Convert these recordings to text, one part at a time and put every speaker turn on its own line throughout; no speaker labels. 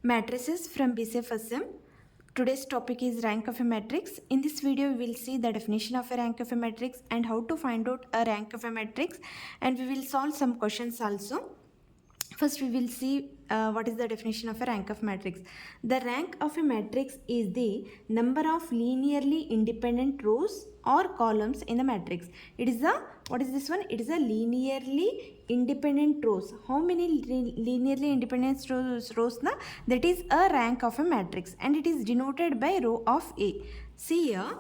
Matrices from BCA First Sem. Today's topic is rank of a matrix. In this video, we will see the definition of a rank of a matrix and how to find out a rank of a matrix, and we will solve some questions also. First, we will see what is the definition of a rank of matrix. The rank of a matrix is the number of linearly independent rows or columns in the matrix. It is a, what is this one? It is a linearly independent rows. How many linearly independent rows na? That is a rank of a matrix, and it is denoted by row of A. See here,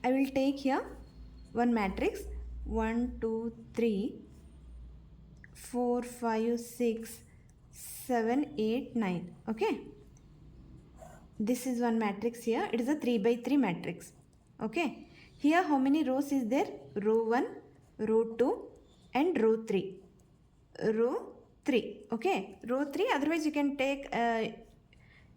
I will take here one matrix 1, 2, 3, 4, 5, 6, 7, 8, 9. Okay, this is one matrix here. It is a 3 by 3 matrix. Okay, here how many rows is there? Row 1, row 2 and row 3. Row 3. Okay, row 3, otherwise you can take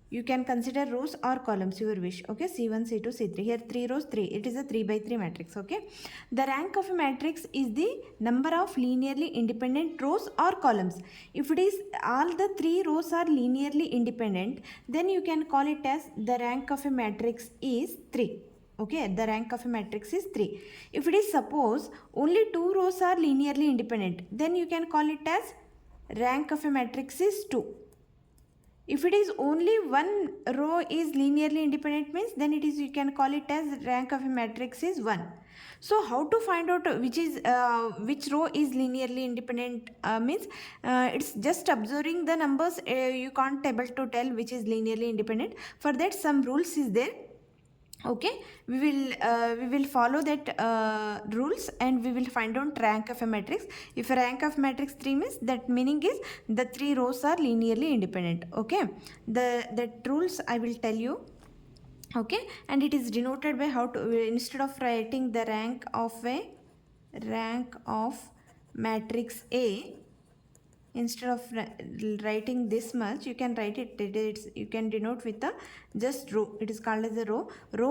you can consider rows or columns, your wish. Okay, C1, C2, C3. Here 3 rows, 3. It is a 3 by 3 matrix. Okay, the rank of a matrix is the number of linearly independent rows or columns. If it is all the 3 rows are linearly independent, then you can call it as the rank of a matrix is 3. Okay, the rank of a matrix is 3. If it is suppose only 2 rows are linearly independent, then you can call it as rank of a matrix is 2. If it is only one row is linearly independent, means then it is, you can call it as rank of a matrix is 1. So how to find out which row is linearly independent means it's just observing the numbers. You can't able to tell which is linearly independent. For that some rules is there. Okay, we will follow that rules, and we will find out rank of a matrix. If a rank of matrix 3 means, that meaning is the 3 rows are linearly independent. Okay, that rules I will tell you. Okay, and it is denoted by how to, instead of writing the rank of matrix A, instead of writing this much, you can write it, you can denote with the just row. It is called as a row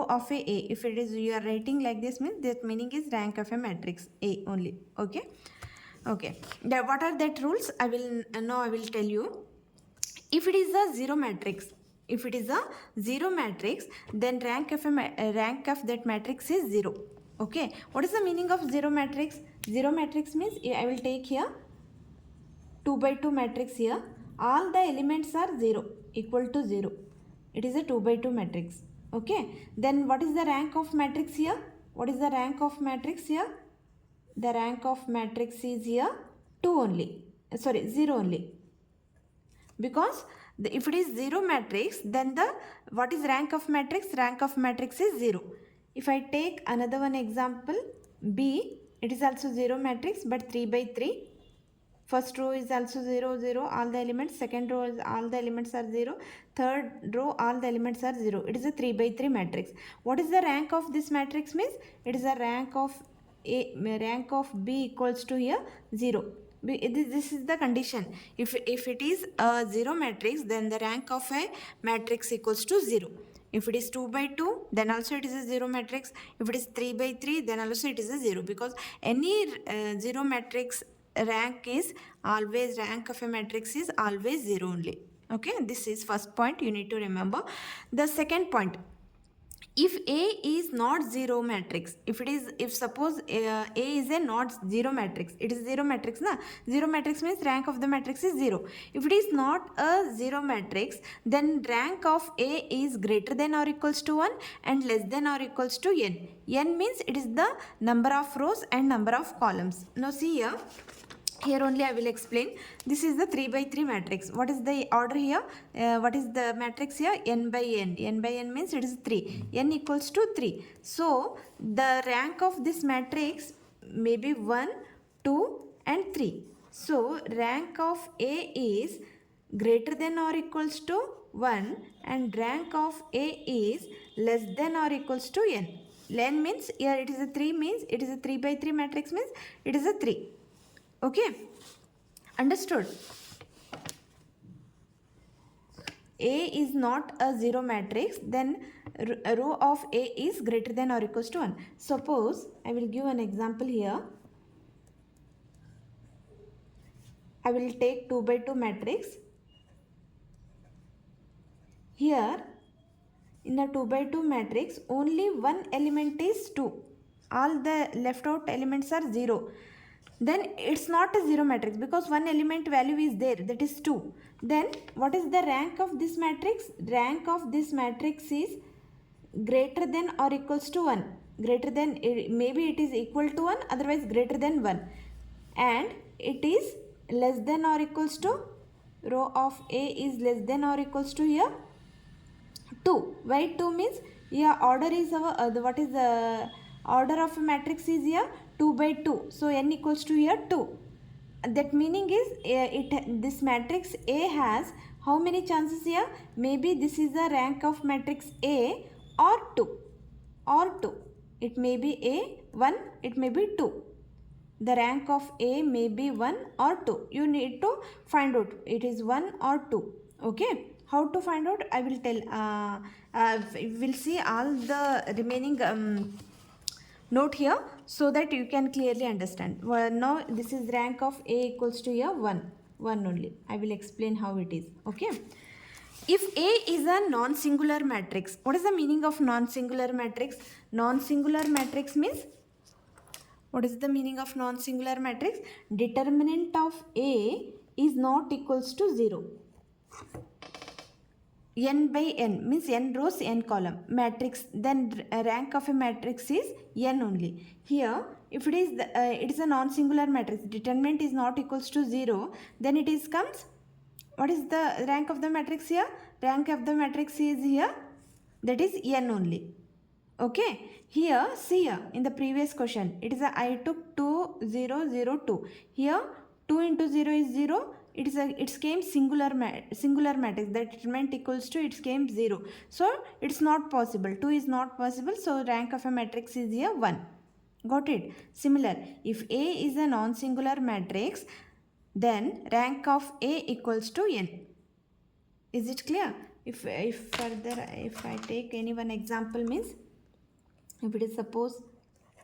of a A. If it is, you are writing like this, means that meaning is rank of a matrix A only. Okay, okay, what are that rules? I will tell you. If it is a zero matrix, then rank of that matrix is 0. Okay, what is the meaning of zero matrix? Zero matrix means, I will take here 2 by 2 matrix here. All the elements are 0, equal to 0. It is a 2 by 2 matrix. Okay, then what is the rank of matrix here? What is the rank of matrix here? The rank of matrix is here 2 only. Sorry, 0 only. Because if it is 0 matrix, then what is rank of matrix? Rank of matrix is 0. If I take another one example, B, it is also 0 matrix but 3 by 3. First row is also 0, 0, all the elements. Second row is all the elements are 0. Third row, all the elements are 0. It is a 3 by 3 matrix. What is the rank of this matrix means? It is a rank of B equals to here 0. This is the condition. If it is a 0 matrix, then the rank of a matrix equals to 0. If it is 2 by 2, then also it is a 0 matrix. If it is 3 by 3, then also it is a 0, because any 0 matrix rank of a matrix is always 0 only. Okay, this is first point you need to remember. The second point, if A is not 0 matrix, if suppose A is a not 0 matrix, it is 0 matrix na. 0 matrix means rank of the matrix is 0. If it is not a 0 matrix, then rank of A is greater than or equals to 1 and less than or equals to n. N means it is the number of rows and number of columns. Now see here. Here only I will explain. This is the 3 by 3 matrix. What is the order here? What is the matrix here? N by n. N by n means it is 3. N equals to 3. So the rank of this matrix may be 1, 2 and 3. So rank of A is greater than or equals to 1 and rank of A is less than or equals to n. N means here it is a 3, means it is a 3 by 3 matrix, means it is a 3. Okay, understood? A is not a 0 matrix, then a row of A is greater than or equals to 1. Suppose I will give an example here. I will take 2 by 2 matrix. Here in the 2 by 2 matrix only one element is 2, all the left out elements are 0, then it's not a zero matrix because one element value is there, that is 2. Then what is the rank of this matrix? Rank of this matrix is greater than or equals to 1, greater than, maybe it is equal to 1, otherwise greater than 1, and it is less than or equals to, row of A is less than or equals to here 2. Why 2 means, yeah, order is our what is the order of a matrix is here 2 by 2, so n equals to here 2. That meaning is this matrix A has how many chances here? Maybe this is the rank of matrix A or 2, or 2. It may be A 1, it may be 2. The rank of A may be 1 or 2. You need to find out it is 1 or 2. Okay. How to find out? I will tell. We'll see all the remaining note here so that you can clearly understand. Well, now this is rank of A equals to here 1. 1 only. I will explain how it is. Okay. If A is a non-singular matrix, what is the meaning of non-singular matrix? Non-singular matrix means, what is the meaning of non-singular matrix? Determinant of A is not equals to 0. N by n means n rows, n column matrix, then rank of a matrix is n only. Here if it is it is a non-singular matrix, determinant is not equals to 0, then it is comes, what is the rank of the matrix here? Rank of the matrix is here, that is n only. Okay, here see here in the previous question it is a, I took 2 0 0 2, here 2 into 0 is 0, it came singular matrix, that determinant equals to, it came 0, so it's not possible, 2 is not possible, so rank of a matrix is here 1. Got it? Similar, if A is a non-singular matrix, then rank of A equals to n. Is it clear? If further, if I take any one example, means if it is suppose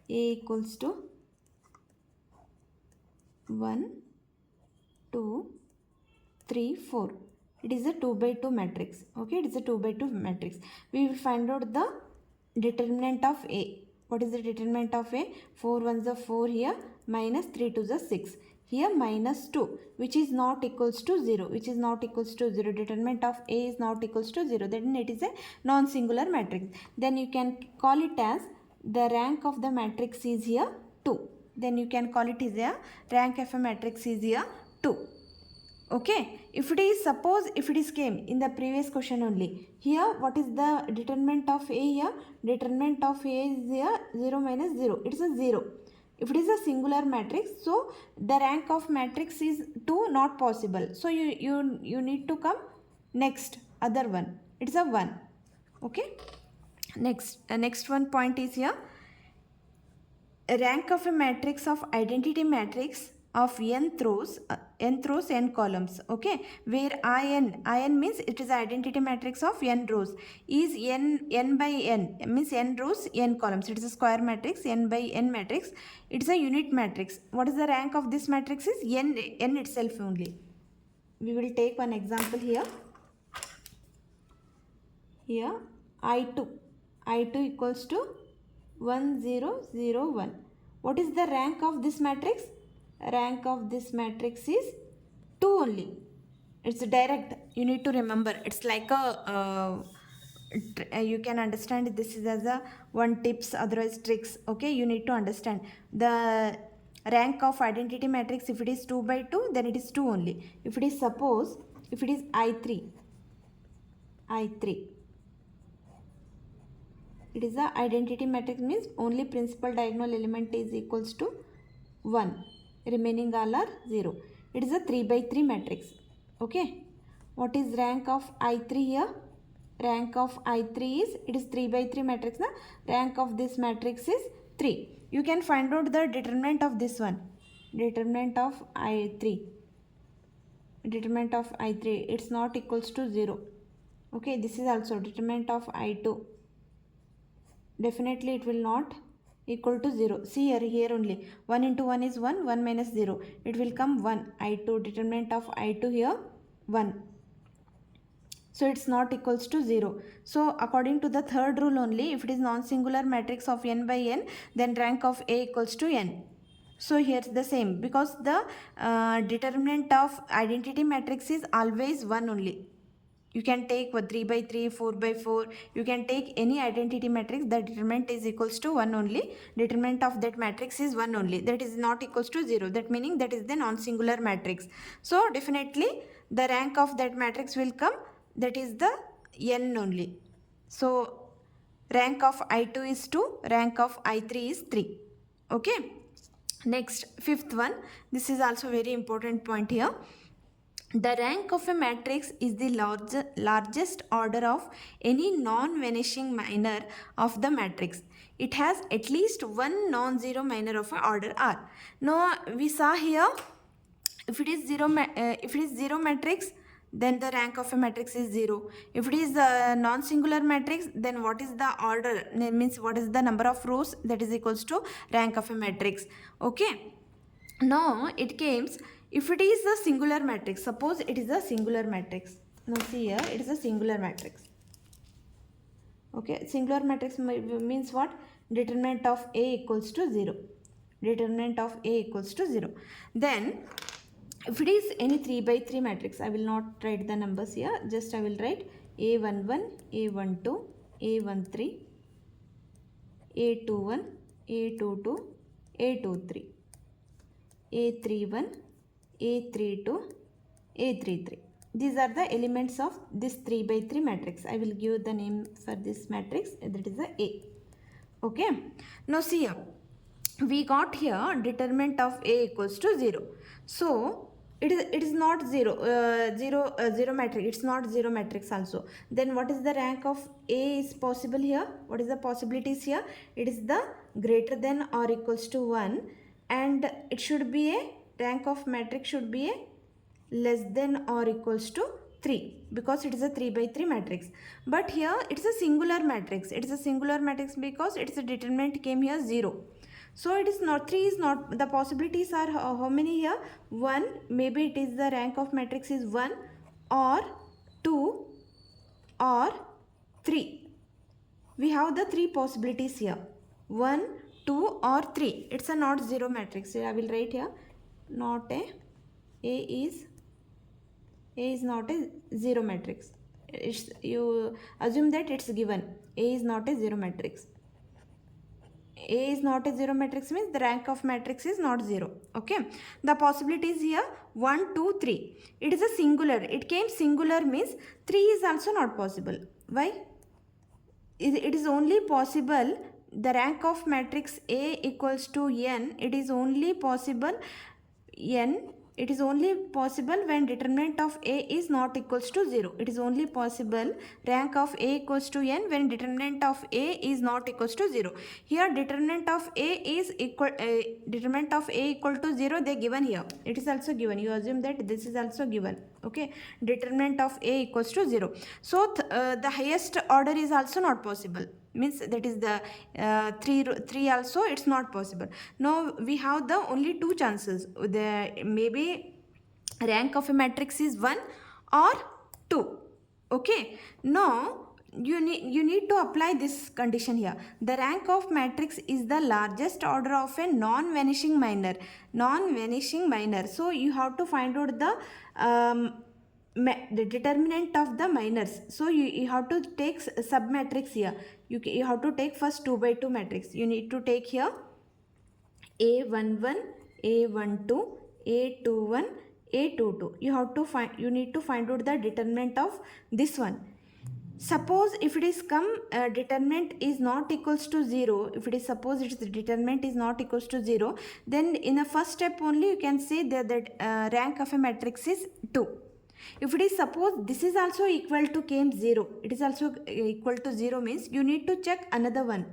A equals to 1 2 3 4, it is a 2 by 2 matrix. Okay, it is a 2 by 2 matrix. We will find out the determinant of A. What is the determinant of A? 4 ones are 4 here, minus 3 2s are 6, here minus 2, which is not equals to 0, which is not equals to 0. Determinant of A is not equals to 0, then it is a non-singular matrix. Then you can call it as the rank of the matrix is here 2. Then you can call it as a rank of a matrix is here 2. Okay, if it is, suppose if it is came in the previous question only, here what is the determinant of A here? Determinant of A is here 0 minus 0, it is a 0. If it is a singular matrix, so the rank of matrix is 2, not possible, so you need to come next other one, it is a 1. Okay, next one point is here, rank of a matrix of identity matrix of nth rows, n columns. Okay, where in means it is identity matrix of n rows, is n by n means n rows, n columns, it is a square matrix, n by n matrix, it is a unit matrix. What is the rank of this matrix? Is n itself only. We will take one example here. Here I2 equals to 1 0 0 1. What is the rank of this matrix? Rank of this matrix is 2 only. It's direct, you need to remember, it's like a you can understand this is as a one tips, otherwise tricks. Okay, you need to understand the rank of identity matrix. If it is 2 by 2, then it is 2 only. If it is, suppose if it is I3, it is a identity matrix, means only principal diagonal element is equals to 1, remaining all are 0. It is a 3 by 3 matrix. Okay, what is rank of I3 here? Rank of I3 is, it is 3 by 3 matrix, na? Rank of this matrix is 3. You can find out the determinant of this one, determinant of I3, it's not equals to 0. Okay, this is also determinant of I2, definitely it will not equal to 0. See here only 1 into 1 is 1, 1 minus 0, it will come 1. I2, determinant of I2 here 1. So it's not equals to 0. So according to the third rule only, if it is non-singular matrix of n by n, then rank of A equals to n. So here's the same, because the determinant of identity matrix is always 1 only. You can take 3 by 3, 4 by 4. You can take any identity matrix. The determinant is equals to 1 only. Determinant of that matrix is 1 only. That is not equals to 0. That meaning that is the non-singular matrix. So definitely the rank of that matrix will come. That is the n only. So rank of I2 is 2. Rank of I3 is 3. Okay. Next, fifth one. This is also very important point here. The rank of a matrix is the largest order of any non-vanishing minor of the matrix. It has at least one non-zero minor of an order R. Now we saw here, if it is zero matrix, then the rank of a matrix is 0. If it is a non-singular matrix, then what is the order? Means what is the number of rows? That is equals to rank of a matrix. Okay. Now it comes, if it is a singular matrix, suppose it is a singular matrix. Now see here, it is a singular matrix. Okay, singular matrix means what? Determinant of A equals to 0. Determinant of A equals to 0. Then if it is any 3 by 3 matrix, I will not write the numbers here, just I will write A11, A12, A13, A21, A22, A23, A31, A32, A33. These are the elements of this 3 by 3 matrix. I will give the name for this matrix, that is the A. Okay. Now see here, we got here determinant of A equals to 0. So it is not 0 matrix. It's not 0 matrix also. Then what is the rank of A is possible here? What is the possibilities here? It is the greater than or equals to 1, and it should be a rank of matrix should be a less than or equals to 3, because it is a 3 by 3 matrix. But here it's a singular matrix. It is a singular matrix because its determinant came here 0. So it is not 3 is not, the possibilities are how many here? 1, maybe it is the rank of matrix is 1 or 2 or 3. We have the 3 possibilities here, 1, 2 or 3. It's a not 0 matrix. I will write here, not a is not a 0 matrix. You assume that it's given A is not a 0 matrix. A is not a 0 matrix means the rank of matrix is not 0. Okay. The possibilities here 1, 2, 3. It is a singular. It came singular means 3 is also not possible. Why? It is only possible the rank of matrix A equals to n. It is only possible n. It is only possible when determinant of A is not equals to 0. It is only possible rank of A equals to n when determinant of A is not equals to 0. Here determinant of A is equal, determinant of A equal to 0 they given here. It is also given. You assume that this is also given. Okay. Determinant of A equals to 0. So the highest order is also not possible. Means that is the 3 also it's not possible. Now we have the only 2 chances. The maybe rank of a matrix is 1 or 2. Okay. Now you need to apply this condition here. The rank of matrix is the largest order of a non-vanishing minor. Non-vanishing minor. So you have to find out the determinant of the minors. So you have to take sub matrix here. You have to take first 2 by 2 matrix. You need to take here A11, A12, A21, A22. You need to find out the determinant of this one. Suppose if it is determinant is not equals to 0, if it is suppose its determinant is not equals to 0, then in the first step only you can say that rank of a matrix is 2. If it is suppose this is also equal to came 0, it is also equal to 0 means you need to check another one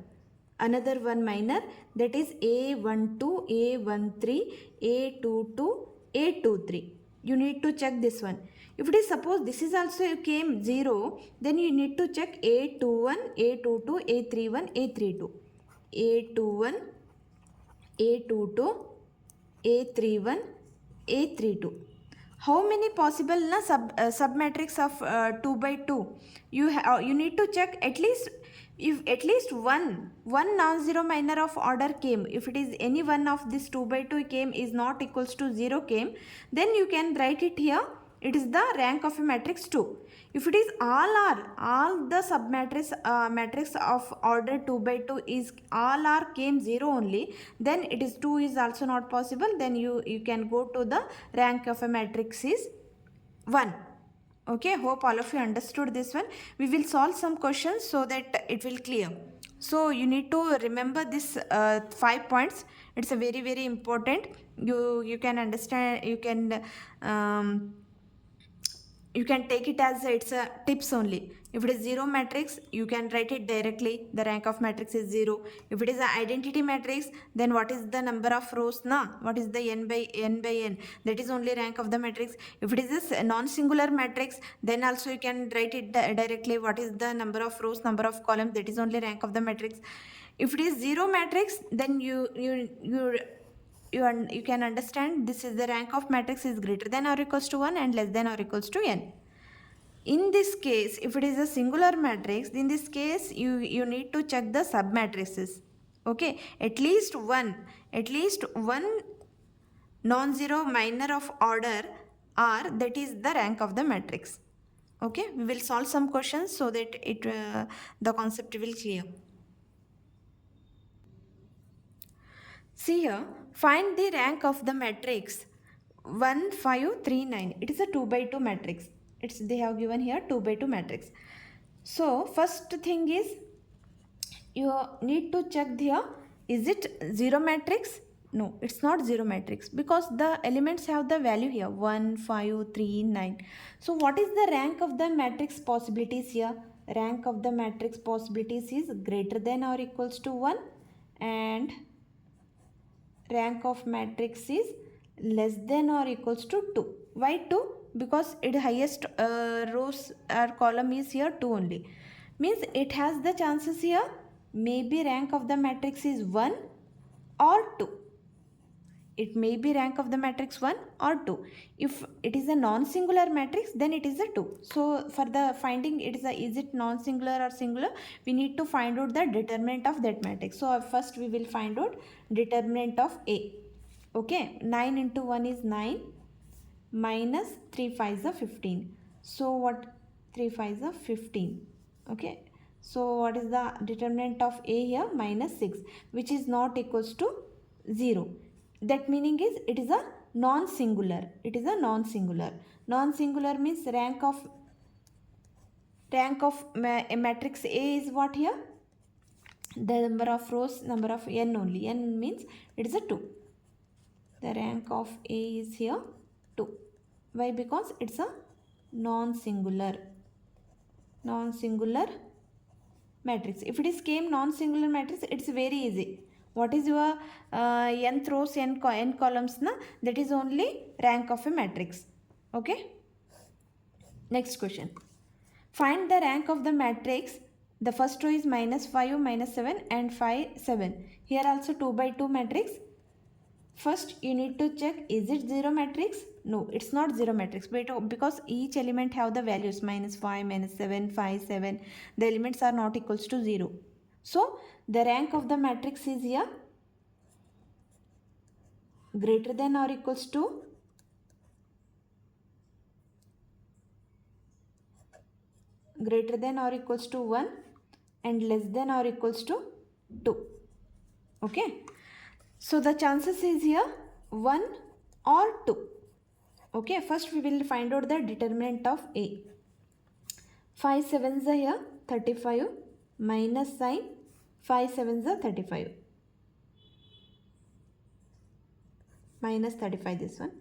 minor, that is A12, A13, A22, A23. You need to check this one. If it is suppose this is also came 0, then you need to check A21, A22, A31, A32. A21, A22, A31, A32. how many possible na sub matrix of 2 by 2? You need to check at least, if at least one non-zero minor of order came. If it is any one of this 2 by 2 came is not equals to 0 came, then you can write it here, it is the rank of a matrix 2. If it is all the submatrix matrix of order 2 by 2 is all are came 0 only, then it is 2 is also not possible, then you can go to the rank of a matrix is 1. Okay, hope all of you understood this one. We will solve some questions so that it will clear. So you need to remember this 5 points. It's a very important. You can understand, you can take it as it's a tips only. If it is 0 matrix, you can write it directly, the rank of matrix is 0. If it is an identity matrix, then what is the number of rows na? What is the n by n, that is only rank of the matrix. If it is a non-singular matrix, then also you can write it directly, what is the number of rows, number of columns, that is only rank of the matrix. If it is 0 matrix, then you can understand this is the rank of matrix is greater than or equals to 1 and less than or equals to n. In this case, if it is a singular matrix, in this case you need to check the sub matrices. Okay, at least one non-zero minor of order R, that is the rank of the matrix. Okay, we will solve some questions so that the concept will clear. See here, find the rank of the matrix 1, 5, 3, 9. It is a 2 by 2 matrix. They have given here 2 by 2 matrix. So first thing is, you need to check here, is it 0 matrix? No, it's not 0 matrix because the elements have the value here 1, 5, 3, 9. So what is the rank of the matrix possibilities here? Rank of the matrix possibilities is greater than or equals to 1 and rank of matrix is less than or equals to 2. Why 2? Because its highest rows or column is here 2 only. Means it has the chances here, maybe rank of the matrix is 1 or 2. It may be rank of the matrix 1 or 2. If it is a non-singular matrix, then it is a 2. So for the finding is it non-singular or singular, we need to find out the determinant of that matrix. So first we will find out determinant of A. Okay, 9 into 1 is 9 minus 3 5s are 15. So what 3 5s are 15. Okay, so what is the determinant of A here? Minus 6, which is not equals to 0. That meaning is it is a non-singular. It is a non-singular. Non-singular means rank of a matrix A is what here? The number of rows, number of n only. N means it is a 2. The rank of A is here 2. Why? Because it's a non-singular matrix. If it is came non-singular matrix, it's very easy. What is your nth rows, n columns na? That is only rank of a matrix. Okay. Next question. Find the rank of the matrix. The first row is minus 5, minus 7 and 5, 7. Here also 2 by 2 matrix. First you need to check, is it 0 matrix? No, it's not 0 matrix, but because each element have the values minus 5, minus 7, 5, 7. The elements are not equals to 0. So the rank of the matrix is here greater than or equals to 1 and less than or equals to 2. Okay. So the chances is here 1 or 2. Okay, first we will find out the determinant of A. 5 7s are here 35 minus sign 5 7s are 35. Minus 35 this one.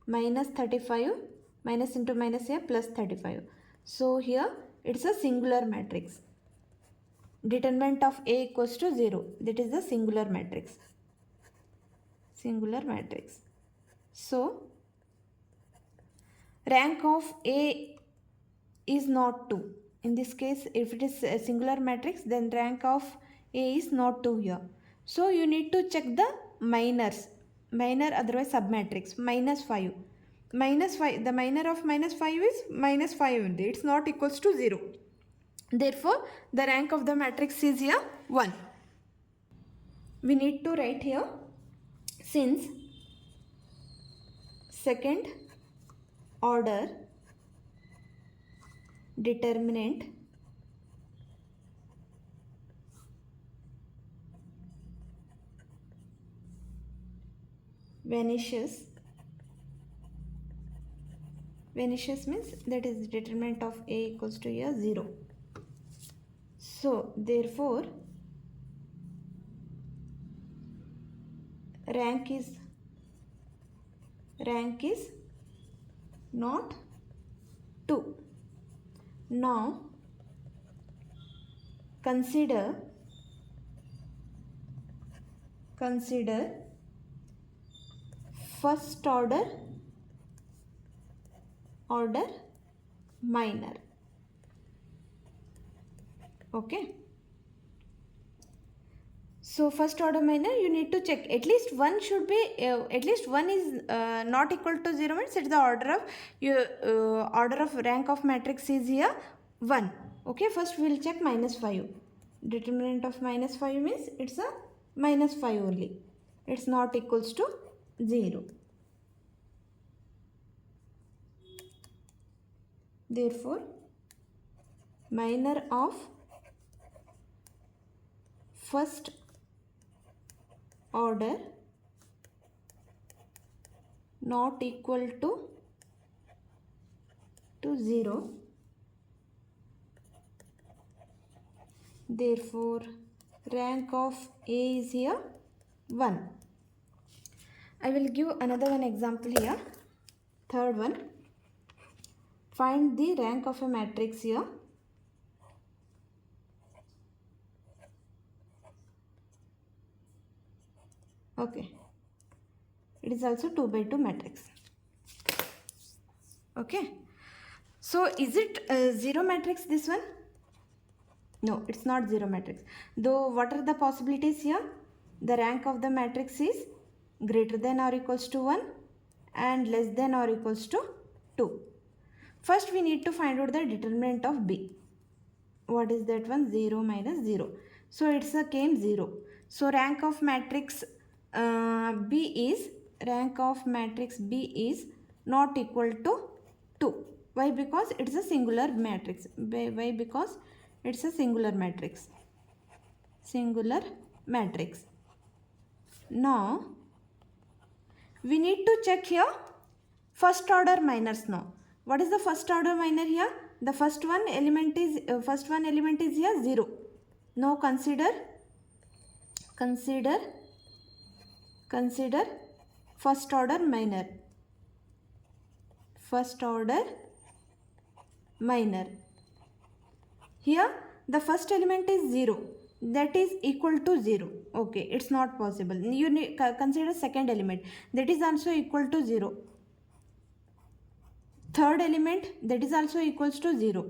Minus 35 minus into minus here plus 35. So here it's a singular matrix. Determinant of A equals to 0. That is the singular matrix. So rank of A is not 2. In this case, if it is a singular matrix, then rank of A is not 2 here. So you need to check the minor otherwise submatrix. Minus 5. minus 5, the minor of minus 5 is minus 5 only. It's not equals to 0. Therefore, the rank of the matrix is here 1. We need to write here, since second order determinant vanishes means that is determinant of A equals to here 0. So therefore rank is not 2. Now consider first order minor. Okay, so first order minor, you need to check at least one should be at least one is not equal to 0 means it's the order of your order of rank of matrix is here 1. Okay, first we will check minus 5. Determinant of minus 5 means it's a minus 5 only, it's not equals to 0. Therefore minor of first order not equal to 0. Therefore rank of A is here 1. I will give another one example here. Third one, find the rank of a matrix here. Okay, it is also 2 by 2 matrix. Okay, so is it 0 matrix, this one? No, it's not 0 matrix. Though what are the possibilities here? The rank of the matrix is greater than or equals to 1 and less than or equals to 2. First we need to find out the determinant of B. What is that one? 0 minus 0. So it's a came 0. So rank of matrix B is not equal to 2. Why? Because it's a singular matrix. Why? Because it's a singular matrix. Now we need to check here first order minors now. What is the first order minor here? The first one element is here 0. Now consider first order minor. Here the first element is 0, that is equal to 0. Okay, it's not possible. You need consider second element, that is also equal to 0. Third element, that is also equals to 0.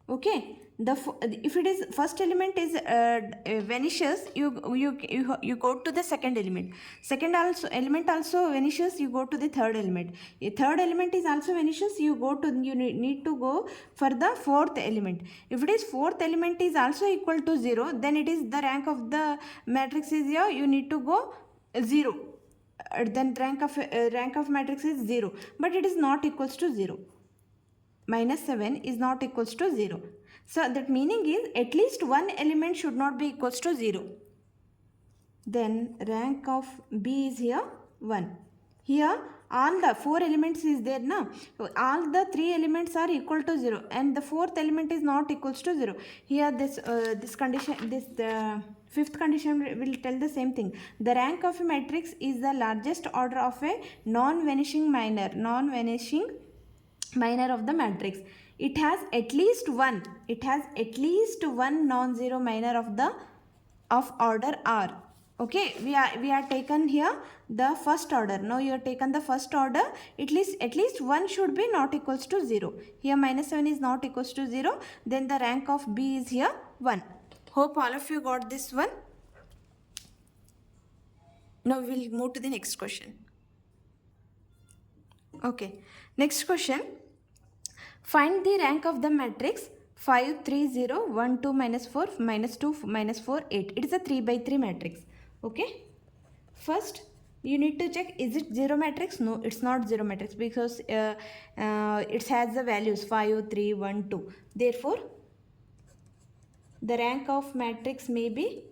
Okay, if it is first element is vanishes, you go to the second element. Second element also vanishes, you go to the third element. A third element is also vanishes, you need to go for the fourth element. If it is fourth element is also equal to 0, then it is the rank of the matrix is here, you need to go 0. Then rank of matrix is 0, but it is not equals to 0. Minus 7 is not equals to 0. So that meaning is at least one element should not be equals to 0. Then rank of B is here 1. Here all the 4 elements is there now. All the 3 elements are equal to 0 and the fourth element is not equals to 0. Here this condition, the fifth condition will tell the same thing. The rank of a matrix is the largest order of a non-vanishing minor of the matrix. It has at least one non-zero minor of order R. Okay, we are taken here the first order. Now you have taken the first order. At least one should be not equals to 0. Here minus 7 is not equals to 0. Then the rank of B is here 1. Hope all of you got this one. Now we will move to the next question. Okay. Next question. Find the rank of the matrix 5 3 0 1 2 minus 4 minus 2 minus 4 8. It is a 3 by 3 matrix. Okay. First you need to check, is it zero matrix? No, it's not zero matrix, because it has the values 5 3 1 2. Therefore the rank of matrix may be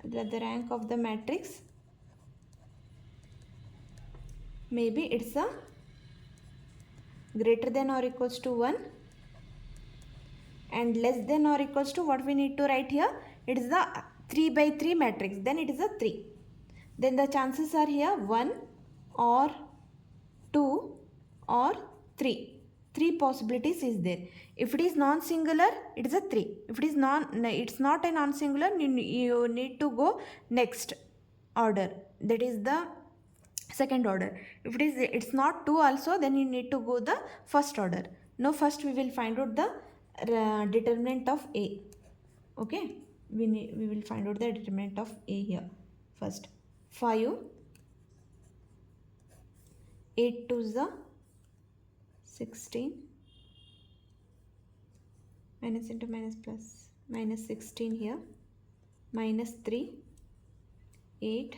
the rank of the matrix maybe it's a greater than or equals to 1 and less than or equals to, what we need to write here, it is the 3 by 3 matrix, then it is a 3. Then the chances are here 1 or 2 or 3. 3 possibilities is there. If it is non-singular, it is a 3. If it is it's not a non-singular, you need to go next order, that is the second order. If it's not 2 also, then you need to go the first order. Now first we will find out the determinant of A. Okay, we will find out the determinant of A here. First 5 8 to the 16 minus into minus plus minus 16 here, minus 3 8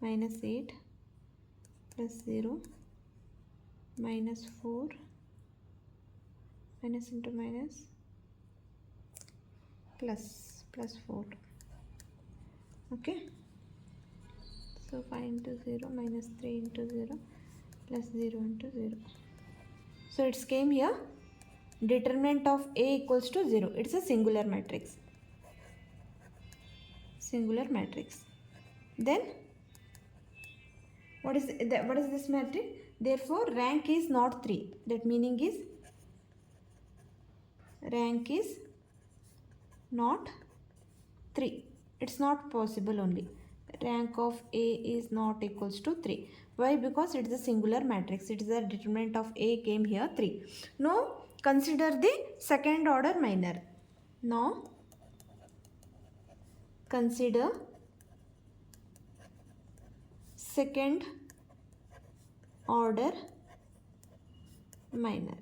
minus 8 plus 0 minus 4 minus into minus plus 4. Okay, so 5 into 0 minus 3 into 0 plus 0 into 0. So it's came here, determinant of A equals to 0. It's a singular matrix. Then what is this matrix? Therefore rank is not 3. That meaning is rank is not 3. It's not possible only. Rank of A is not equals to 3. Why? Because it is a singular matrix. It is the determinant of A came here 3. Now consider the second order minor. Now consider second order minor.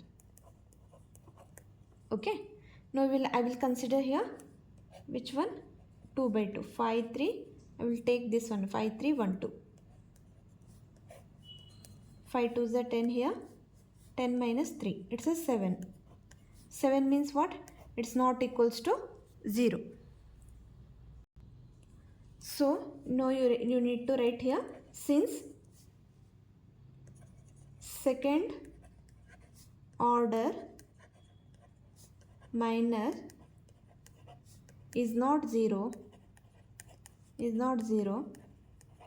Okay, now I will consider here which one, 2 by 2, 5 3. I will take this one, 5 3 1 2. 5 2 is a 10 here, 10 minus 3, it's a 7. 7 means what? It's not equals to 0. So now you need to write here, since second order minor is not 0,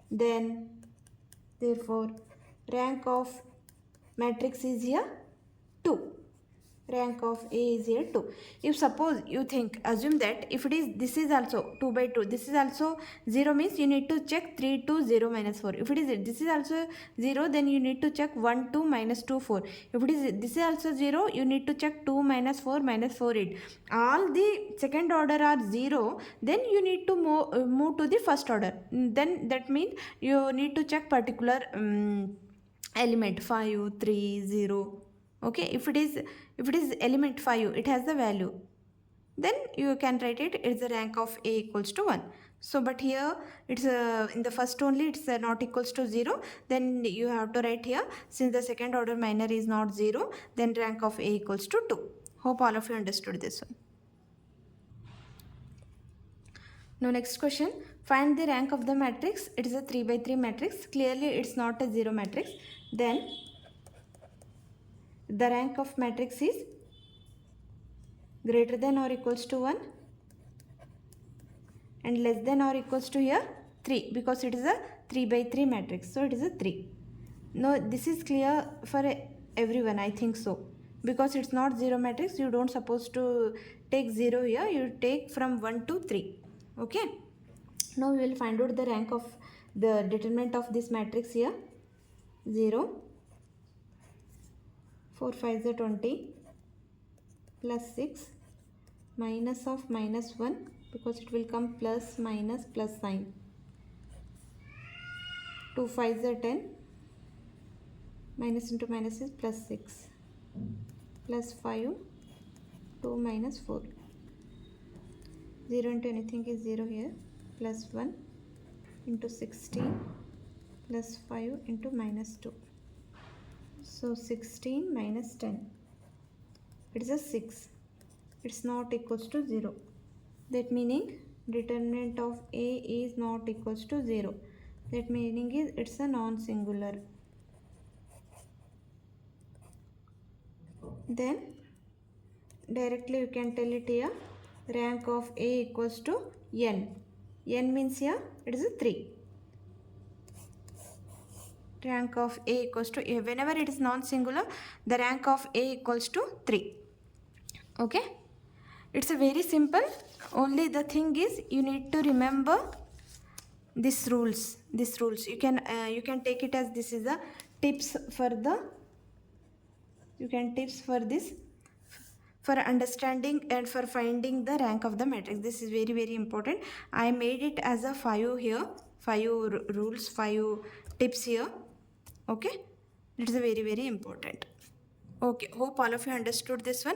then therefore rank of matrix is here 2. Rank of A is here 2. If suppose you think, assume that if it is, this is also 2 by 2, this is also 0, means you need to check 3 2 0 minus 4. If it is, this is also 0, then you need to check 1 2 minus 2 4. If it is, this is also 0, you need to check 2 minus 4 minus 4 8. All the second order are 0, then you need to move to the first order. Then that means you need to check particular element 5 3 0. Okay, if it is element 5, it has the value, then you can write it, it's the rank of A equals to 1. So but here it's in the first only it's not equals to 0, then you have to write here, since the second order minor is not 0, then rank of A equals to 2. Hope all of you understood this one. Now next question, find the rank of the matrix. It is a 3 by 3 matrix. Clearly it's not a 0 matrix. Then the rank of matrix is greater than or equals to 1 and less than or equals to here 3, because it is a 3 by 3 matrix. So it is a 3. Now this is clear for everyone, I think so, because it's not 0 matrix. You don't supposed to take 0 here, you take from 1 to 3. Okay, now we will find out the rank of the determinant of this matrix here. 0 4 5 is 20 plus 6 minus of minus 1, because it will come plus minus plus sign. 2 5 is 10 minus into minus is plus 6 plus 5 2 minus 4 0 into anything is 0 here plus 1 into 16 plus 5 into minus 2. So 16 minus 10, it is a 6. It's not equals to 0. That meaning determinant of A is not equals to 0. That meaning is it's a non-singular. Then directly you can tell it here, rank of A equals to n. N means here it is a 3. Rank of A equals to A. Whenever it is non-singular, the rank of A equals to 3. Okay, it's a very simple. Only the thing is you need to remember these rules. You can take it as this is a tips for the, you can tips for this, for understanding and for finding the rank of the matrix. This is very, very important. I made it as a 5 here, 5 rules, 5 tips here. Okay, it is a very, very important. Okay, hope all of you understood this one.